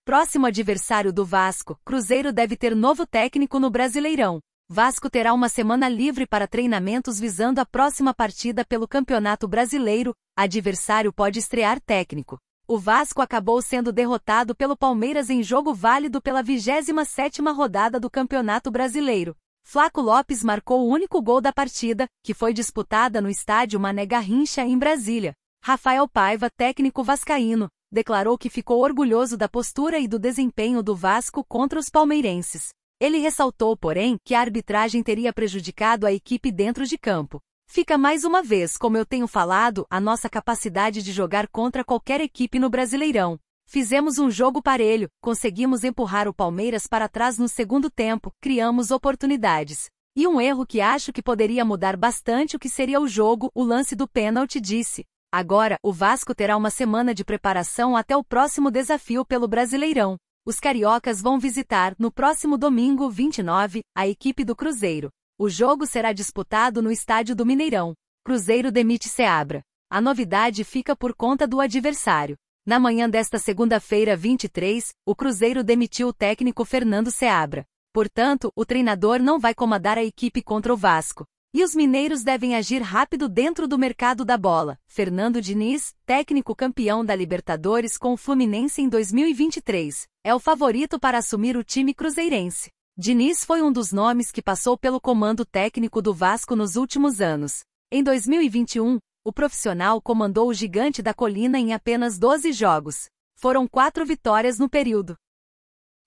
Próximo adversário do Vasco, Cruzeiro deve ter novo técnico no Brasileirão. Vasco terá uma semana livre para treinamentos visando a próxima partida pelo Campeonato Brasileiro. Adversário pode estrear técnico. O Vasco acabou sendo derrotado pelo Palmeiras em jogo válido pela 27ª rodada do Campeonato Brasileiro. Flaco Lopes marcou o único gol da partida, que foi disputada no estádio Mané Garrincha, em Brasília. Rafael Paiva, técnico vascaíno, declarou que ficou orgulhoso da postura e do desempenho do Vasco contra os palmeirenses. Ele ressaltou, porém, que a arbitragem teria prejudicado a equipe dentro de campo. Fica mais uma vez, como eu tenho falado, a nossa capacidade de jogar contra qualquer equipe no Brasileirão. Fizemos um jogo parelho, conseguimos empurrar o Palmeiras para trás no segundo tempo, criamos oportunidades. E um erro que acho que poderia mudar bastante o que seria o jogo, o lance do pênalti, disse. Agora, o Vasco terá uma semana de preparação até o próximo desafio pelo Brasileirão. Os cariocas vão visitar, no próximo domingo, 29, a equipe do Cruzeiro. O jogo será disputado no estádio do Mineirão. Cruzeiro demite Seabra. A novidade fica por conta do adversário. Na manhã desta segunda-feira, 23, o Cruzeiro demitiu o técnico Fernando Seabra. Portanto, o treinador não vai comandar a equipe contra o Vasco. E os mineiros devem agir rápido dentro do mercado da bola. Fernando Diniz, técnico campeão da Libertadores com o Fluminense em 2023, é o favorito para assumir o time cruzeirense. Diniz foi um dos nomes que passou pelo comando técnico do Vasco nos últimos anos. Em 2021, o profissional comandou o Gigante da Colina em apenas 12 jogos. Foram 4 vitórias no período.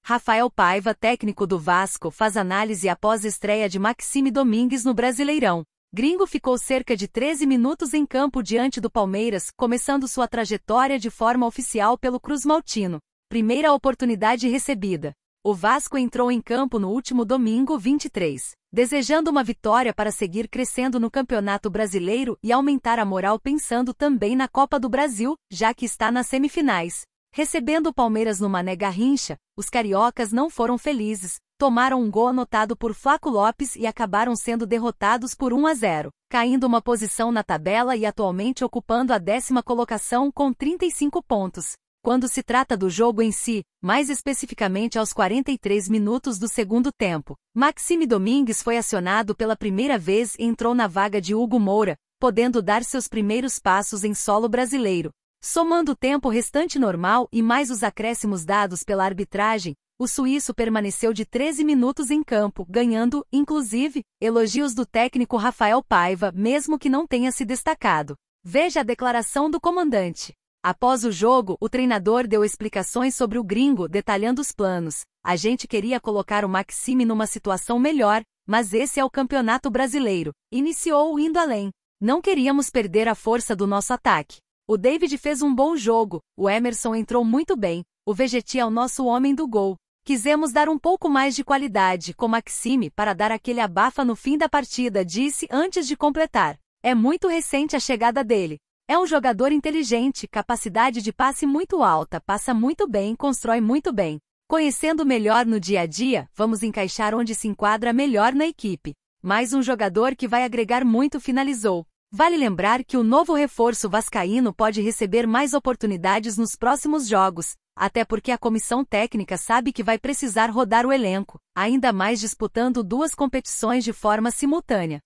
Rafael Paiva, técnico do Vasco, faz análise após estreia de Maxime Domingues no Brasileirão. Gringo ficou cerca de 13 minutos em campo diante do Palmeiras, começando sua trajetória de forma oficial pelo Cruz Maltino. Primeira oportunidade recebida. O Vasco entrou em campo no último domingo, 23, desejando uma vitória para seguir crescendo no Campeonato Brasileiro e aumentar a moral pensando também na Copa do Brasil, já que está nas semifinais. Recebendo o Palmeiras no Mané Garrincha, os cariocas não foram felizes, tomaram um gol anotado por Flaco Lopes e acabaram sendo derrotados por 1-0, caindo uma posição na tabela e atualmente ocupando a 10ª colocação com 35 pontos. Quando se trata do jogo em si, mais especificamente aos 43 minutos do segundo tempo, Maxime Domingues foi acionado pela primeira vez e entrou na vaga de Hugo Moura, podendo dar seus primeiros passos em solo brasileiro. Somando o tempo restante normal e mais os acréscimos dados pela arbitragem, o suíço permaneceu de 13 minutos em campo, ganhando, inclusive, elogios do técnico Rafael Paiva, mesmo que não tenha se destacado. Veja a declaração do comandante. Após o jogo, o treinador deu explicações sobre o gringo, detalhando os planos. A gente queria colocar o Maxime numa situação melhor, mas esse é o Campeonato Brasileiro. Iniciou indo além. Não queríamos perder a força do nosso ataque. O David fez um bom jogo, o Emerson entrou muito bem, o Vegetti é o nosso homem do gol. Quisemos dar um pouco mais de qualidade com Maxime para dar aquele abafa no fim da partida, disse antes de completar. É muito recente a chegada dele. É um jogador inteligente, capacidade de passe muito alta, passa muito bem, constrói muito bem. Conhecendo melhor no dia a dia, vamos encaixar onde se enquadra melhor na equipe. Mais um jogador que vai agregar muito, finalizou. Vale lembrar que o novo reforço vascaíno pode receber mais oportunidades nos próximos jogos, até porque a comissão técnica sabe que vai precisar rodar o elenco, ainda mais disputando 2 competições de forma simultânea.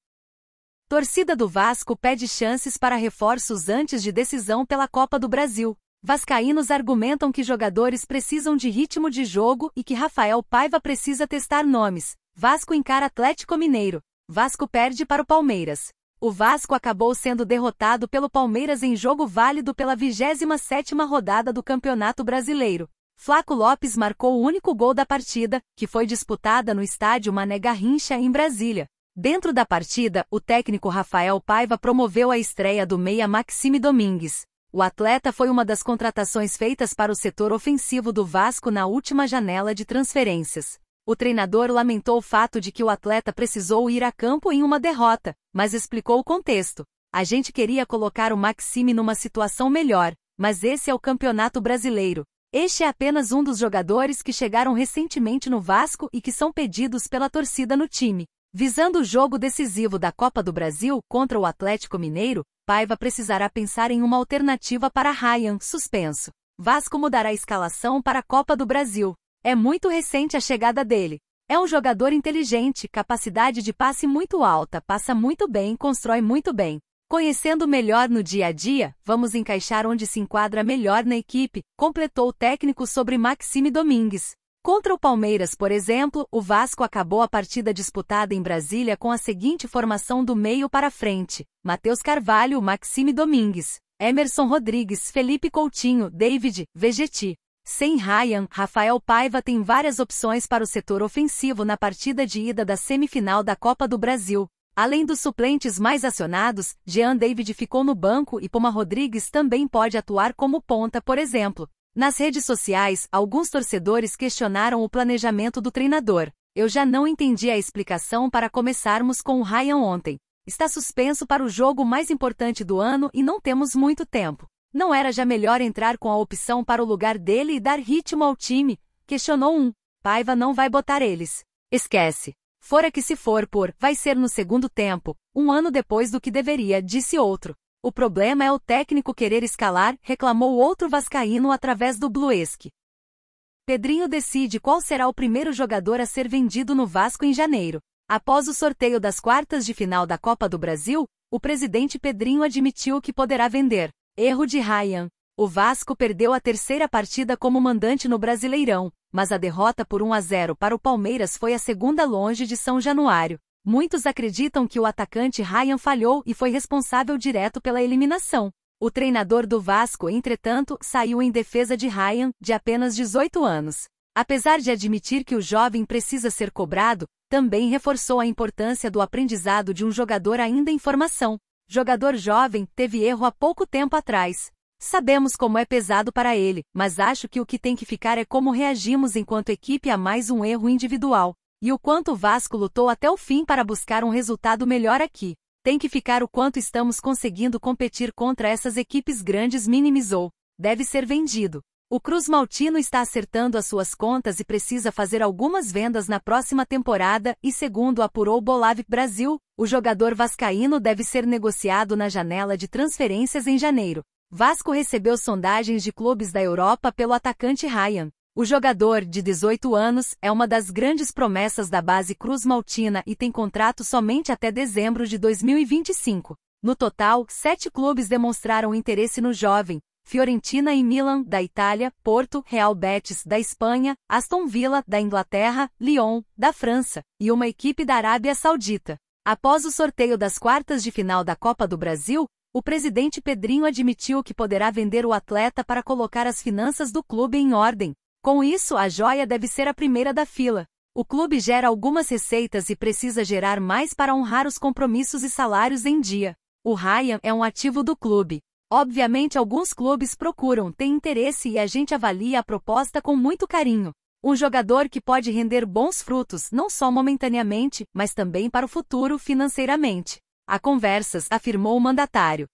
Torcida do Vasco pede chances para reforços antes de decisão pela Copa do Brasil. Vascaínos argumentam que jogadores precisam de ritmo de jogo e que Rafael Paiva precisa testar nomes. Vasco encara Atlético Mineiro. Vasco perde para o Palmeiras. O Vasco acabou sendo derrotado pelo Palmeiras em jogo válido pela 27ª rodada do Campeonato Brasileiro. Flaco Lopes marcou o único gol da partida, que foi disputada no estádio Mané Garrincha, em Brasília. Dentro da partida, o técnico Rafael Paiva promoveu a estreia do meia Maxime Domingues. O atleta foi uma das contratações feitas para o setor ofensivo do Vasco na última janela de transferências. O treinador lamentou o fato de que o atleta precisou ir a campo em uma derrota, mas explicou o contexto. A gente queria colocar o Maxime numa situação melhor, mas esse é o Campeonato Brasileiro. Este é apenas um dos jogadores que chegaram recentemente no Vasco e que são pedidos pela torcida no time. Visando o jogo decisivo da Copa do Brasil contra o Atlético Mineiro, Paiva precisará pensar em uma alternativa para Ryan, suspenso. Vasco mudará a escalação para a Copa do Brasil. É muito recente a chegada dele. É um jogador inteligente, capacidade de passe muito alta, passa muito bem, constrói muito bem. Conhecendo melhor no dia a dia, vamos encaixar onde se enquadra melhor na equipe, completou o técnico sobre Maxime Domingues. Contra o Palmeiras, por exemplo, o Vasco acabou a partida disputada em Brasília com a seguinte formação do meio para frente: Matheus Carvalho, Maxime Domingues, Emerson Rodrigues, Felipe Coutinho, David, Vegetti. Sem Ryan, Rafael Paiva tem várias opções para o setor ofensivo na partida de ida da semifinal da Copa do Brasil. Além dos suplentes mais acionados, Jean David ficou no banco e Poma Rodrigues também pode atuar como ponta, por exemplo. Nas redes sociais, alguns torcedores questionaram o planejamento do treinador. Eu já não entendi a explicação para começarmos com o Ryan ontem. Está suspenso para o jogo mais importante do ano e não temos muito tempo. Não era já melhor entrar com a opção para o lugar dele e dar ritmo ao time? Questionou um. Paiva não vai botar eles. Esquece. Fora que se for por, vai ser no segundo tempo, um ano depois do que deveria, disse outro. O problema é o técnico querer escalar, reclamou outro vascaíno através do Bluesque. Pedrinho decide qual será o primeiro jogador a ser vendido no Vasco em janeiro. Após o sorteio das quartas de final da Copa do Brasil, o presidente Pedrinho admitiu que poderá vender. Erro de Ryan. O Vasco perdeu a terceira partida como mandante no Brasileirão, mas a derrota por 1-0 para o Palmeiras foi a segunda longe de São Januário. Muitos acreditam que o atacante Ryan falhou e foi responsável direto pela eliminação. O treinador do Vasco, entretanto, saiu em defesa de Ryan, de apenas 18 anos. Apesar de admitir que o jovem precisa ser cobrado, também reforçou a importância do aprendizado de um jogador ainda em formação. Jogador jovem, teve erro há pouco tempo atrás. Sabemos como é pesado para ele, mas acho que o que tem que ficar é como reagimos enquanto equipe a mais um erro individual. E o quanto o Vasco lutou até o fim para buscar um resultado melhor aqui. Tem que ficar o quanto estamos conseguindo competir contra essas equipes grandes, minimizou. Deve ser vendido. O Cruz Maltino está acertando as suas contas e precisa fazer algumas vendas na próxima temporada e, segundo apurou o Bolave Brasil, o jogador vascaíno deve ser negociado na janela de transferências em janeiro. Vasco recebeu sondagens de clubes da Europa pelo atacante Ryan. O jogador, de 18 anos, é uma das grandes promessas da base Cruz Maltina e tem contrato somente até dezembro de 2025. No total, 7 clubes demonstraram interesse no jovem: Fiorentina e Milan, da Itália, Porto, Real Betis, da Espanha, Aston Villa, da Inglaterra, Lyon, da França, e uma equipe da Arábia Saudita. Após o sorteio das quartas de final da Copa do Brasil, o presidente Pedrinho admitiu que poderá vender o atleta para colocar as finanças do clube em ordem. Com isso, a joia deve ser a primeira da fila. O clube gera algumas receitas e precisa gerar mais para honrar os compromissos e salários em dia. O Ryan é um ativo do clube. Obviamente alguns clubes procuram, têm interesse e a gente avalia a proposta com muito carinho. Um jogador que pode render bons frutos não só momentaneamente, mas também para o futuro financeiramente. Há conversas, afirmou o mandatário.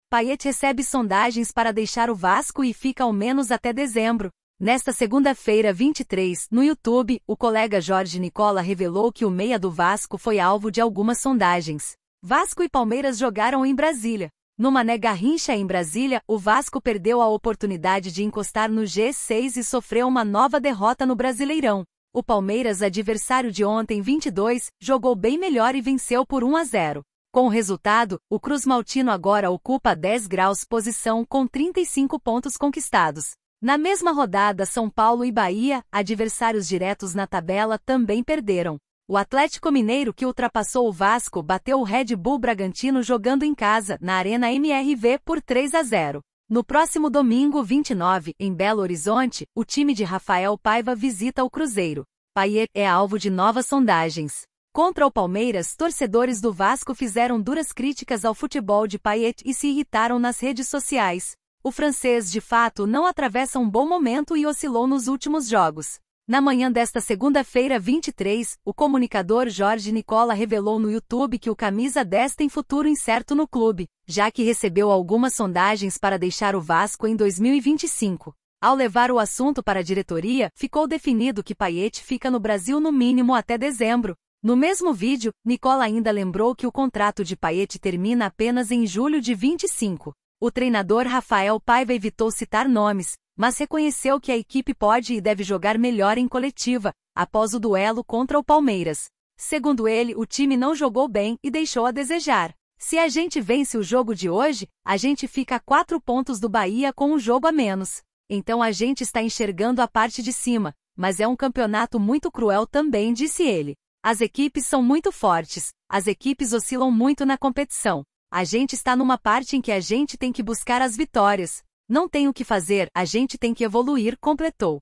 Payet recebe sondagens para deixar o Vasco e fica ao menos até dezembro. Nesta segunda-feira 23, no YouTube, o colega Jorge Nicola revelou que o meia do Vasco foi alvo de algumas sondagens. Vasco e Palmeiras jogaram em Brasília. No Mané Garrincha em Brasília, o Vasco perdeu a oportunidade de encostar no G6 e sofreu uma nova derrota no Brasileirão. O Palmeiras, adversário de ontem 22, jogou bem melhor e venceu por 1-0. Com o resultado, o Cruz Maltino agora ocupa a 10 graus posição com 35 pontos conquistados. Na mesma rodada, São Paulo e Bahia, adversários diretos na tabela, também perderam. O Atlético Mineiro, que ultrapassou o Vasco, bateu o Red Bull Bragantino jogando em casa, na Arena MRV, por 3-0. No próximo domingo 29, em Belo Horizonte, o time de Rafael Paiva visita o Cruzeiro. Payet é alvo de novas sondagens. Contra o Palmeiras, torcedores do Vasco fizeram duras críticas ao futebol de Payet e se irritaram nas redes sociais. O francês, de fato, não atravessa um bom momento e oscilou nos últimos jogos. Na manhã desta segunda-feira 23, o comunicador Jorge Nicola revelou no YouTube que o camisa 10 tem futuro incerto no clube, já que recebeu algumas sondagens para deixar o Vasco em 2025. Ao levar o assunto para a diretoria, ficou definido que Payet fica no Brasil no mínimo até dezembro. No mesmo vídeo, Nicola ainda lembrou que o contrato de Payet termina apenas em julho de 25. O treinador Rafael Paiva evitou citar nomes, mas reconheceu que a equipe pode e deve jogar melhor em coletiva, após o duelo contra o Palmeiras. Segundo ele, o time não jogou bem e deixou a desejar. Se a gente vence o jogo de hoje, a gente fica a 4 pontos do Bahia com um jogo a menos. Então a gente está enxergando a parte de cima, mas é um campeonato muito cruel também, disse ele. As equipes são muito fortes, as equipes oscilam muito na competição. A gente está numa parte em que a gente tem que buscar as vitórias. Não tem o que fazer, a gente tem que evoluir, completou.